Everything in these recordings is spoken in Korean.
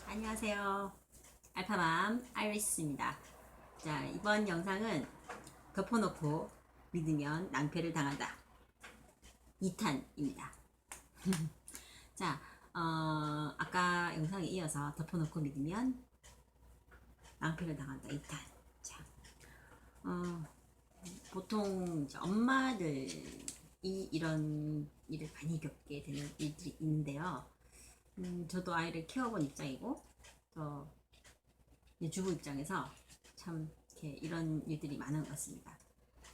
안녕하세요. 알파맘 아이리스입니다. 자, 이번 영상은 덮어놓고 믿으면 낭패를 당한다. 2탄입니다. 자, 아까 영상에 이어서 덮어놓고 믿으면 낭패를 당한다. 2탄. 자, 어, 보통 이제 엄마들이 이런 일을 많이 겪게 되는 일들이 있는데요. 저도 아이를 키워본 입장이고, 또 주부 입장에서 참 이렇게 이런 일들이 많은 것 같습니다.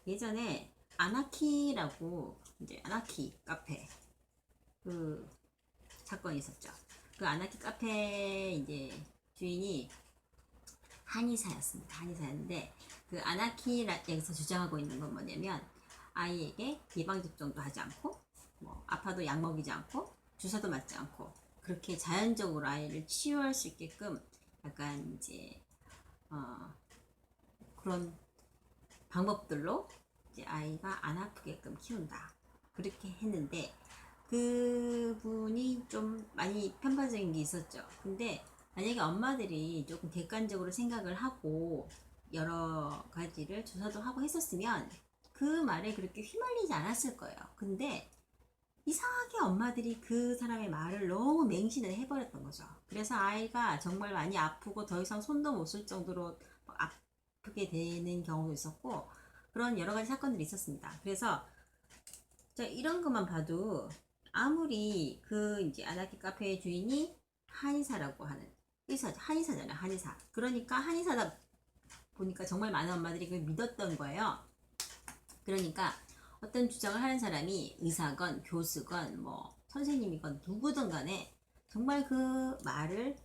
예전에 아나키라고 이제 아나키 카페 그 사건이 있었죠. 그 아나키 카페 이제 주인이 한의사였습니다. 한의사였는데 그 아나키에서 주장하고 있는 건 뭐냐면 아이에게 예방접종도 하지 않고 뭐 아파도 약 먹이지 않고 주사도 맞지 않고 그렇게 자연적으로 아이를 치유할 수 있게끔 약간 이제 그런 방법들로 이제 아이가 안 아프게끔 키운다. 그렇게 했는데 그분이 좀 많이 편파적인 게 있었죠. 근데 만약에 엄마들이 조금 객관적으로 생각을 하고 여러 가지를 조사도 하고 했었으면 그 말에 그렇게 휘말리지 않았을 거예요. 근데 이상하게 엄마들이 그 사람의 말을 너무 맹신을 해버렸던 거죠. 그래서 아이가 정말 많이 아프고 더 이상 손도 못 쓸 정도로 아프게 되는 경우도 있었고 그런 여러 가지 사건들이 있었습니다. 그래서 이런 것만 봐도 아무리 그 이제 아나키 카페의 주인이 한의사라고 하는 한의사잖아요. 한의사. 그러니까 한의사다 보니까 정말 많은 엄마들이 그걸 믿었던 거예요. 그러니까 어떤 주장을 하는 사람이 의사건 교수건 뭐 선생님이건 누구든 간에 정말 그 말을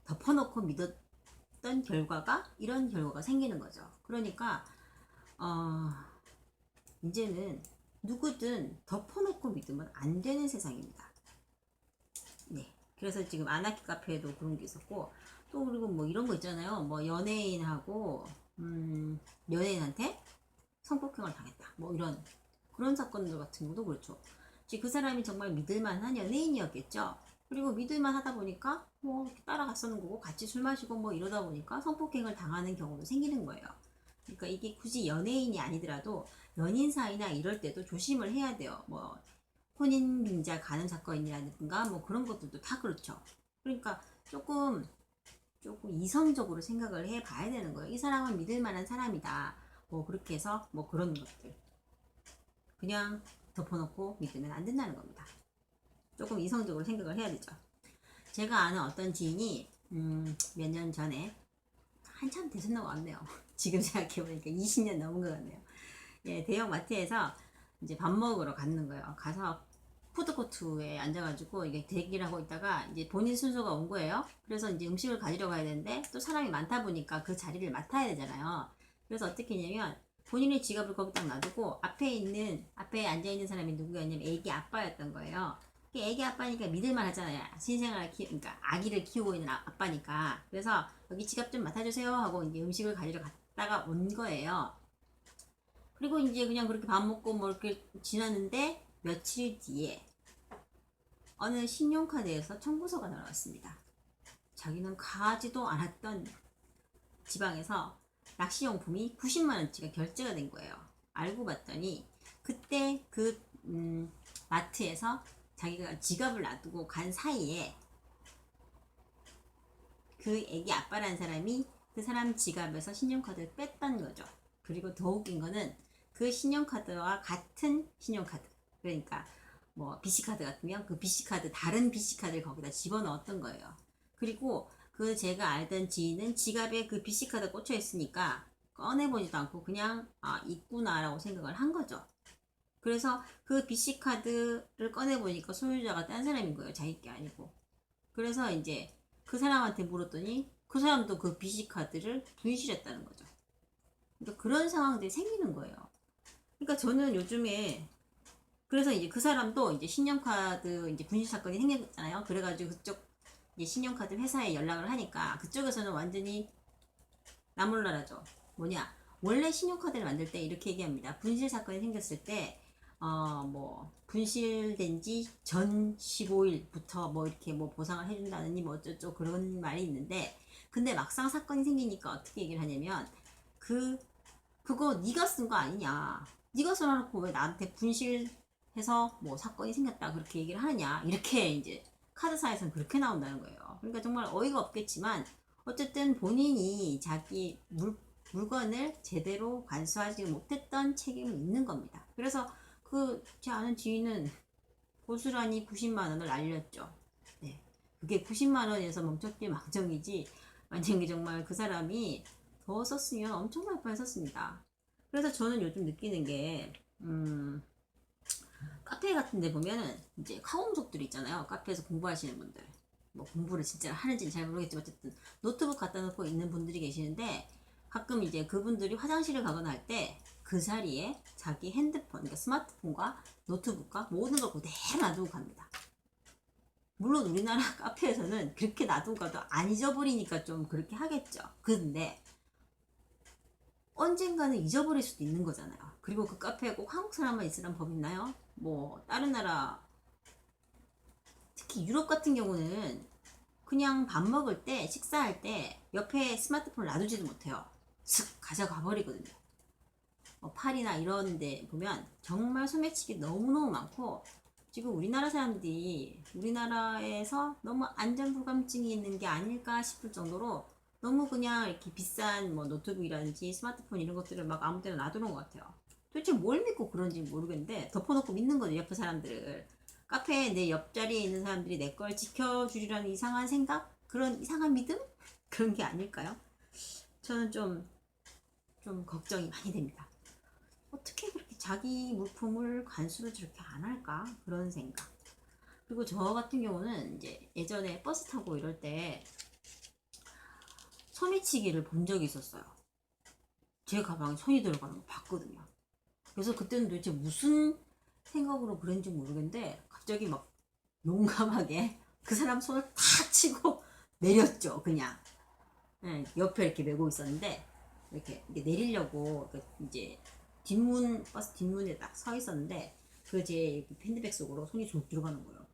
덮어놓고 믿었던 결과가 이런 결과가 생기는 거죠. 그러니까 이제는 누구든 덮어놓고 믿으면 안 되는 세상입니다. 네. 그래서 지금 아나키 카페에도 그런 게 있었고 또 그리고 뭐 이런 거 있잖아요. 뭐 연예인하고 연예인한테 성폭행을 당했다. 뭐 이런 그런 사건들 같은 것도 그렇죠. 그 사람이 정말 믿을만한 연예인이었겠죠. 그리고 믿을만 하다 보니까 뭐 따라갔었는 거고 같이 술 마시고 뭐 이러다 보니까 성폭행을 당하는 경우도 생기는 거예요. 그러니까 이게 굳이 연예인이 아니더라도 연인 사이나 이럴 때도 조심을 해야 돼요. 뭐 혼인 빙자 가는 사건이라든가 뭐 그런 것들도 다 그렇죠. 그러니까 조금 이성적으로 생각을 해 봐야 되는 거예요. 이 사람은 믿을 만한 사람이다. 뭐 그렇게 해서 뭐 그런 것들 그냥 덮어놓고 믿으면 안 된다는 겁니다. 조금 이성적으로 생각을 해야 되죠. 제가 아는 어떤 지인이 몇 년 전에 한참 되셨는 것 같네요. 지금 생각해보니까 20년 넘은 것 같네요. 예, 대형 마트에서 이제 밥 먹으러 갔는 거예요. 가서 푸드코트에 앉아가지고 이게 대기를 하고 있다가 이제 본인 순서가 온 거예요. 그래서 이제 음식을 가지러 가야 되는데 또 사람이 많다 보니까 그 자리를 맡아야 되잖아요. 그래서 어떻게 했냐면 본인의 지갑을 거기 딱 놔두고 앞에 앉아 있는 사람이 누구였냐면 애기 아빠였던 거예요. 애기 아빠니까 믿을만 하잖아요. 그러니까 아기를 키우고 있는 아빠니까. 그래서 여기 지갑 좀 맡아주세요 하고 이제 음식을 가지러 갔다가 온 거예요. 그리고 이제 그냥 그렇게 밥 먹고 뭐 이렇게 지났는데 며칠 뒤에 어느 신용카드에서 청구서가 나왔습니다. 자기는 가지도 않았던 지방에서 낚시용품이 90만원치가 결제가 된 거예요. 알고 봤더니 그때 그 마트에서 자기가 지갑을 놔두고 간 사이에 그 애기 아빠라는 사람이 그 사람 지갑에서 신용카드를 뺐다는 거죠. 그리고 더 웃긴 거는 그 신용카드와 같은 신용카드, 그러니까 뭐 BC카드 같으면 그 BC카드 다른 BC카드를 거기다 집어넣었던 거예요. 그리고 그 제가 알던 지인은 지갑에 그 BC카드 꽂혀 있으니까 꺼내보지도 않고 그냥 있구나라고 생각을 한 거죠. 그래서 그 BC카드를 꺼내보니까 소유자가 딴 사람인 거예요. 자기 게 아니고. 그래서 이제 그 사람한테 물었더니 그 사람도 그 BC카드를 분실했다는 거죠. 그러니까 그런 상황들이 생기는 거예요. 그러니까 저는 요즘에 그래서 이제 그 사람도 이제 신용카드 이제 분실 사건이 생겼잖아요. 그래가지고 그쪽 이제 신용카드 회사에 연락을 하니까 그쪽에서는 완전히 나몰라라죠. 뭐냐? 원래 신용카드를 만들 때 이렇게 얘기합니다. 분실 사건이 생겼을 때 뭐 분실된 지 전 15일부터 뭐 이렇게 뭐 보상을 해준다느니 뭐 어쩌고 그런 말이 있는데, 근데 막상 사건이 생기니까 어떻게 얘기를 하냐면, 그거 네가 쓴 거 아니냐, 네가 써놓고 왜 나한테 분실해서 뭐 사건이 생겼다 그렇게 얘기를 하느냐, 이렇게 이제 카드사에서는 그렇게 나온다는 거예요. 그러니까 정말 어이가 없겠지만 어쨌든 본인이 자기 물건을 제대로 관수하지 못했던 책임이 있는 겁니다. 그래서 제 아는 지인은 고스란히 90만 원을 날렸죠. 네. 그게 90만 원에서 멈췄기 망정이지, 만약에 정말 그 사람이 더 썼으면 엄청 많이 뻔 썼습니다. 그래서 저는 요즘 느끼는 게, 카페 같은 데 보면은 이제 카공족들 있잖아요. 카페에서 공부하시는 분들. 뭐 공부를 진짜 하는지는 잘 모르겠지만 어쨌든 노트북 갖다 놓고 있는 분들이 계시는데, 가끔 이제 그분들이 화장실을 가거나 할 때 그 자리에 자기 핸드폰, 그러니까 스마트폰과 노트북과 모든 걸 그대로 놔두고 갑니다. 물론 우리나라 카페에서는 그렇게 놔두고 가도 안 잊어버리니까 좀 그렇게 하겠죠. 근데 언젠가는 잊어버릴 수도 있는 거잖아요. 그리고 그 카페에 꼭 한국 사람만 있으란 법 있나요? 뭐 다른 나라, 특히 유럽 같은 경우는 그냥 밥 먹을 때, 식사할 때 옆에 스마트폰을 놔두지도 못해요. 슥 가져가 버리거든요. 파리나 이런 데 보면 정말 소매치기 너무너무 많고, 지금 우리나라 사람들이 우리나라에서 너무 안전불감증이 있는 게 아닐까 싶을 정도로 너무 그냥 이렇게 비싼 뭐 노트북이라든지 스마트폰 이런 것들을 막 아무 데나 놔두는 것 같아요. 도대체 뭘 믿고 그런지 모르겠는데 덮어놓고 믿는 거죠, 옆에 사람들을. 카페에 내 옆자리에 있는 사람들이 내 걸 지켜주리라는 이상한 생각? 그런 이상한 믿음? 그런 게 아닐까요? 저는 좀 걱정이 많이 됩니다. 어떻게 그렇게 자기 물품을 관수를 저렇게 안 할까? 그런 생각. 그리고 저 같은 경우는 이제 예전에 버스 타고 이럴 때 소매치기를 본 적이 있었어요. 제 가방에 손이 들어가는 거 봤거든요. 그래서 그때는 도대체 무슨 생각으로 그랬는지 모르겠는데 갑자기 막 용감하게 그 사람 손을 탁 치고 내렸죠. 그냥. 네, 옆에 이렇게 메고 있었는데 이렇게 내리려고 이제 버스 뒷문에 딱 서 있었는데 그 제 핸드백 속으로 손이 쏙 들어가는 거예요.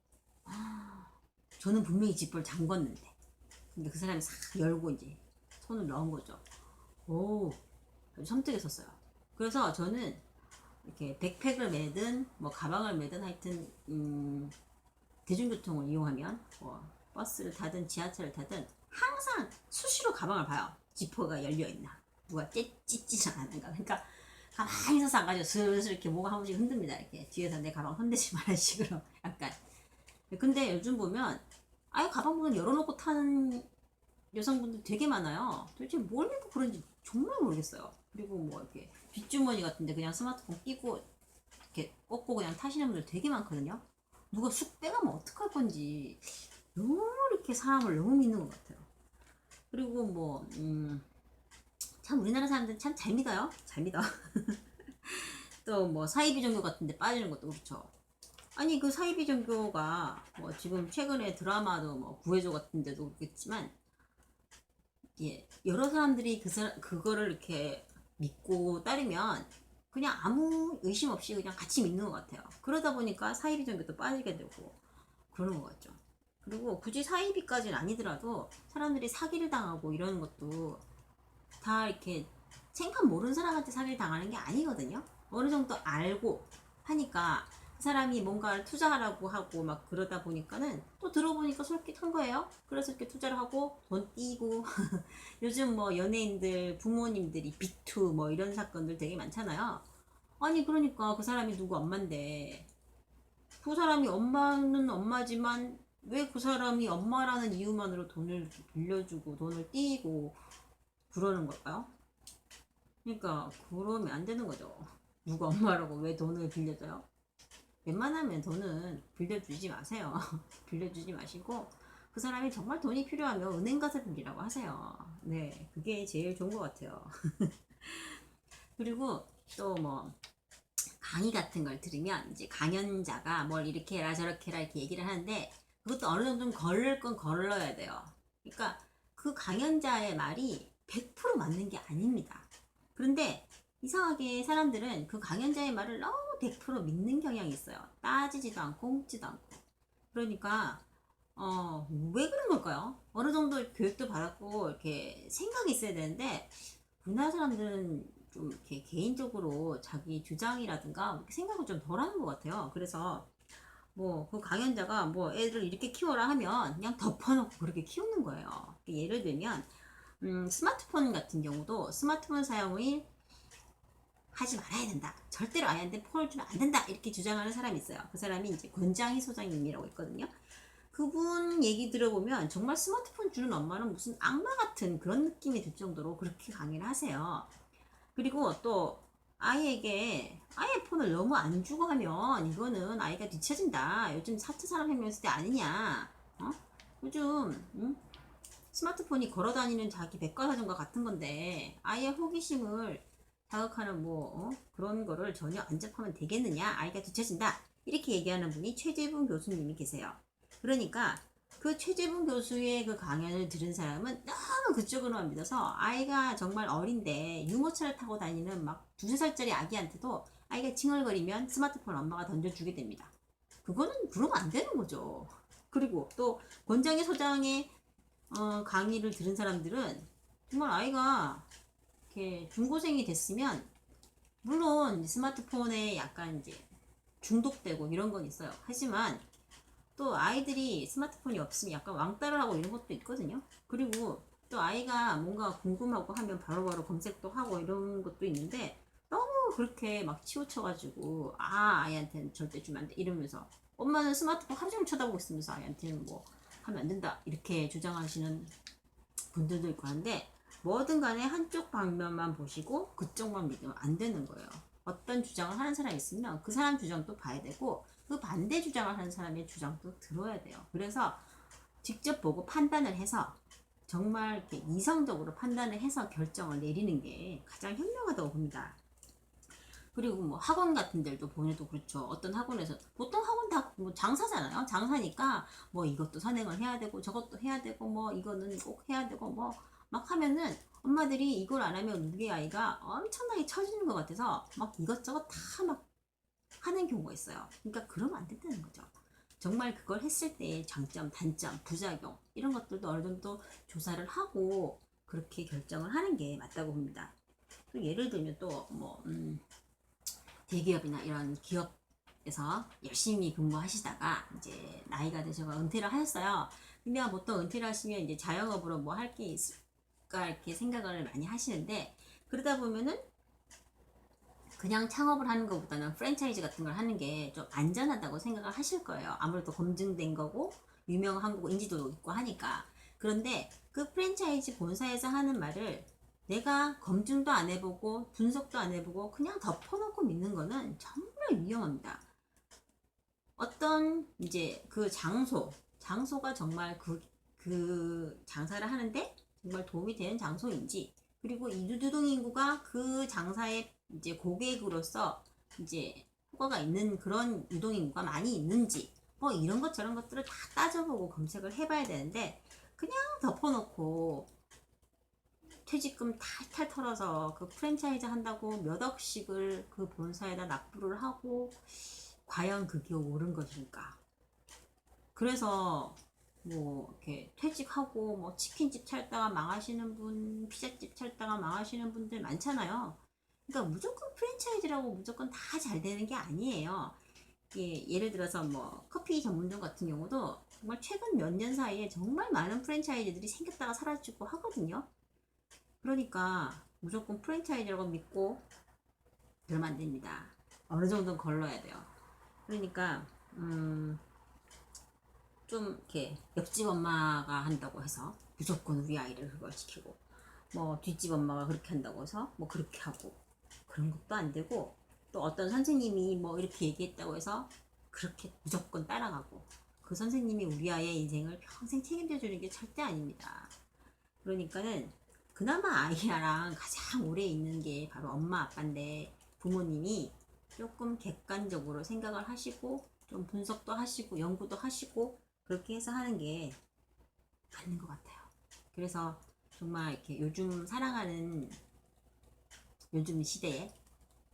저는 분명히 지퍼를 잠궜는데, 근데 그 사람이 싹 열고 이제 손을 넣은 거죠. 오, 아주 섬뜩했었어요. 그래서 저는 이렇게 백팩을 매든 뭐 가방을 매든 하여튼 대중교통을 이용하면 뭐 버스를 타든 지하철을 타든 항상 수시로 가방을 봐요. 지퍼가 열려있나, 누가 찢지 않았는가. 그러니까 가만히 서서 안 가죠. 슬슬 이렇게 뭐가 한 번씩 흔듭니다. 이렇게 뒤에서 내 가방 흔들지 말라는 식으로 약간. 근데 요즘 보면 아예 가방 문을 열어놓고 타는 여성분들 되게 많아요. 도대체 뭘 믿고 그런지 정말 모르겠어요. 그리고 뭐 이렇게 뒷주머니 같은데 그냥 스마트폰 끼고 이렇게 꽂고 그냥 타시는 분들 되게 많거든요. 누가 쑥 빼가면 어떡할 건지 너무 이렇게 사람을 너무 믿는 것 같아요. 그리고 뭐 참 우리나라 사람들은 참 잘 믿어요. 잘 믿어. 또 뭐 사이비 종교 같은데 빠지는 것도 그렇죠. 아니 그 사이비 종교가 뭐 지금 최근에 드라마도 뭐 구해줘 같은데도 그렇겠지만, 예, 여러 사람들이 그거를 이렇게 믿고 따르면 그냥 아무 의심 없이 그냥 같이 믿는 것 같아요. 그러다 보니까 사이비 종교도 빠지게 되고 그러는 것 같죠. 그리고 굳이 사이비까지는 아니더라도 사람들이 사기를 당하고 이러는 것도 다 이렇게 생판 모르는 사람한테 사기를 당하는 게 아니거든요. 어느 정도 알고 하니까 그 사람이 뭔가를 투자하라고 하고 막 그러다 보니까는 또 들어보니까 솔깃한 거예요. 그래서 이렇게 투자를 하고 돈 띄고 요즘 뭐 연예인들 부모님들이 비투 뭐 이런 사건들 되게 많잖아요. 아니 그러니까 그 사람이 누구 엄마인데, 그 사람이 엄마는 엄마지만 왜 그 사람이 엄마라는 이유만으로 돈을 빌려주고 돈을 띄고 그러는 걸까요? 그러니까 그러면 안 되는 거죠. 누가 엄마라고 왜 돈을 빌려줘요? 웬만하면 돈은 빌려주지 마세요. 빌려주지 마시고 그 사람이 정말 돈이 필요하면 은행 가서 빌리라고 하세요. 네, 그게 제일 좋은 것 같아요. 그리고 또 뭐 강의 같은 걸 들으면 이제 강연자가 뭘 이렇게 해라 저렇게 해라 이렇게 얘기를 하는데, 그것도 어느 정도 걸을 건 걸러야 돼요. 그러니까 그 강연자의 말이 100% 맞는 게 아닙니다. 그런데 이상하게 사람들은 그 강연자의 말을 너무 100% 믿는 경향이 있어요. 따지지도 않고 묻지도 않고. 그러니까 왜 그런 걸까요? 어느 정도 교육도 받았고 이렇게 생각이 있어야 되는데 우리나라 사람들은 좀 이렇게 개인적으로 자기 주장이라든가 생각을 좀 덜 하는 것 같아요. 그래서 뭐 그 강연자가 뭐 애를 이렇게 키워라 하면 그냥 덮어놓고 그렇게 키우는 거예요. 예를 들면 스마트폰 같은 경우도 스마트폰 사용을 하지 말아야 된다. 절대로 아이한테 폰을 주면 안 된다. 이렇게 주장하는 사람이 있어요. 그 사람이 이제 권장희 소장님이라고 있거든요. 그분 얘기 들어보면 정말 스마트폰 주는 엄마는 무슨 악마 같은 그런 느낌이 들 정도로 그렇게 강의를 하세요. 그리고 또 아이에게 아예 폰을 너무 안 주고 하면 이거는 아이가 뒤처진다. 요즘 4차 산업혁명 시대 아니냐. 요즘 스마트폰이 걸어다니는 자기 백과사전과 같은 건데 아이의 호기심을 자극하는 그런 거를 전혀 안 접하면 되겠느냐. 아이가 뒤처진다. 이렇게 얘기하는 분이 최재분 교수님이 계세요. 그러니까 그 최재분 교수의 그 강연을 들은 사람은 너무 그쪽으로만 믿어서 아이가 정말 어린데 유모차를 타고 다니는 막 2~3살짜리 아기한테도 아이가 칭얼거리면 스마트폰 엄마가 던져주게 됩니다. 그거는 그러면 안 되는 거죠. 그리고 또 권장희 소장의 강의를 들은 사람들은 정말 아이가 이렇게 중고생이 됐으면 물론 스마트폰에 약간 이제 중독되고 이런 건 있어요. 하지만 또 아이들이 스마트폰이 없으면 약간 왕따를 하고 이런 것도 있거든요. 그리고 또 아이가 뭔가 궁금하고 하면 바로바로 검색도 하고 이런 것도 있는데 너무 그렇게 막 치우쳐가지고 아이한테는 절대 주면 안 돼 이러면서 엄마는 스마트폰 하루 종일 쳐다보고 있으면서 아이한테는 뭐 하면 안 된다 이렇게 주장하시는 분들도 있고 한데 뭐든 간에 한쪽 방면만 보시고 그쪽만 믿으면 안 되는 거예요. 어떤 주장을 하는 사람이 있으면 그 사람 주장도 봐야 되고 그 반대 주장을 하는 사람의 주장도 들어야 돼요. 그래서 직접 보고 판단을 해서 정말 이렇게 이성적으로 판단을 해서 결정을 내리는 게 가장 현명하다고 봅니다. 그리고 뭐 학원 같은 데도 보내도 그렇죠. 어떤 학원에서 보통 학원 다 뭐 장사잖아요. 장사니까 뭐 이것도 선행을 해야 되고 저것도 해야 되고 뭐 이거는 꼭 해야 되고 뭐 막 하면은 엄마들이 이걸 안 하면 우리 아이가 엄청나게 처지는 것 같아서 막 이것저것 다 막 하는 경우가 있어요. 그러니까 그러면 안 된다는 거죠. 정말 그걸 했을 때의 장점, 단점, 부작용 이런 것들도 어느 정도 조사를 하고 그렇게 결정을 하는 게 맞다고 봅니다. 또 예를 들면 또뭐 대기업이나 이런 기업에서 열심히 근무하시다가 이제 나이가 드셔서 은퇴를 하셨어요. 근데 보통 은퇴를 하시면 이제 자영업으로 뭐 할 게 있을까 이렇게 생각을 많이 하시는데 그러다 보면은 그냥 창업을 하는 것보다는 프랜차이즈 같은 걸 하는 게 좀 안전하다고 생각을 하실 거예요. 아무래도 검증된 거고 유명한 거고 인지도도 있고 하니까. 그런데 그 프랜차이즈 본사에서 하는 말을 내가 검증도 안 해보고 분석도 안 해보고 그냥 덮어놓고 믿는 거는 정말 위험합니다. 어떤 이제 그 장소가 정말 그 장사를 하는데 정말 도움이 되는 장소인지 그리고 이 유동 인구가 그 장사의 이제 고객으로서 이제 효과가 있는 그런 유동 인구가 많이 있는지 뭐 이런 것 저런 것들을 다 따져보고 검색을 해봐야 되는데 그냥 덮어놓고 퇴직금 탈탈 털어서 그 프랜차이즈 한다고 몇 억씩을 그 본사에다 납부를 하고 과연 그게 옳은 것일까? 그래서 뭐 이렇게 퇴직하고 뭐 치킨집 차렸다가 망하시는 분, 피자집 차렸다가 망하시는 분들 많잖아요. 그러니까 무조건 프랜차이즈라고 무조건 다 잘 되는 게 아니에요. 예를 들어서 뭐 커피 전문점 같은 경우도 정말 최근 몇 년 사이에 정말 많은 프랜차이즈들이 생겼다가 사라지고 하거든요. 그러니까 무조건 프랜차이즈라고 믿고 그러면 안 됩니다. 어느 정도는 걸러야 돼요. 그러니까 좀 이렇게 옆집 엄마가 한다고 해서 무조건 우리 아이를 그걸 시키고 뭐 뒷집 엄마가 그렇게 한다고 해서 뭐 그렇게 하고 그런 것도 안 되고 또 어떤 선생님이 뭐 이렇게 얘기했다고 해서 그렇게 무조건 따라가고 그 선생님이 우리 아이의 인생을 평생 책임져 주는 게 절대 아닙니다. 그러니까는 그나마 아이랑 가장 오래 있는 게 바로 엄마 아빠인데 부모님이 조금 객관적으로 생각을 하시고 좀 분석도 하시고 연구도 하시고 그렇게 해서 하는 게 맞는 것 같아요. 그래서 정말 이렇게 요즘 살아가는 요즘 시대에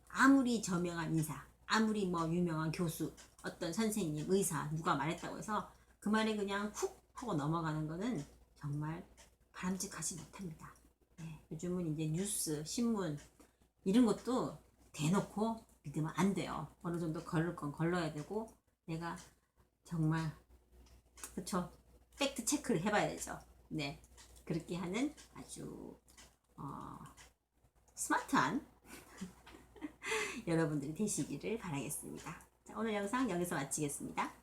아무리 저명한 인사, 아무리 뭐 유명한 교수, 어떤 선생님, 의사 누가 말했다고 해서 그 말에 그냥 훅 하고 넘어가는 거는 정말 바람직하지 못합니다. 네, 요즘은 이제 뉴스, 신문 이런 것도 대놓고 믿으면 안 돼요. 어느 정도 걸을 건 걸러야 되고 내가 정말 그쵸, 팩트 체크를 해봐야 되죠. 네, 그렇게 하는 아주 스마트한 여러분들이 되시기를 바라겠습니다. 자, 오늘 영상 여기서 마치겠습니다.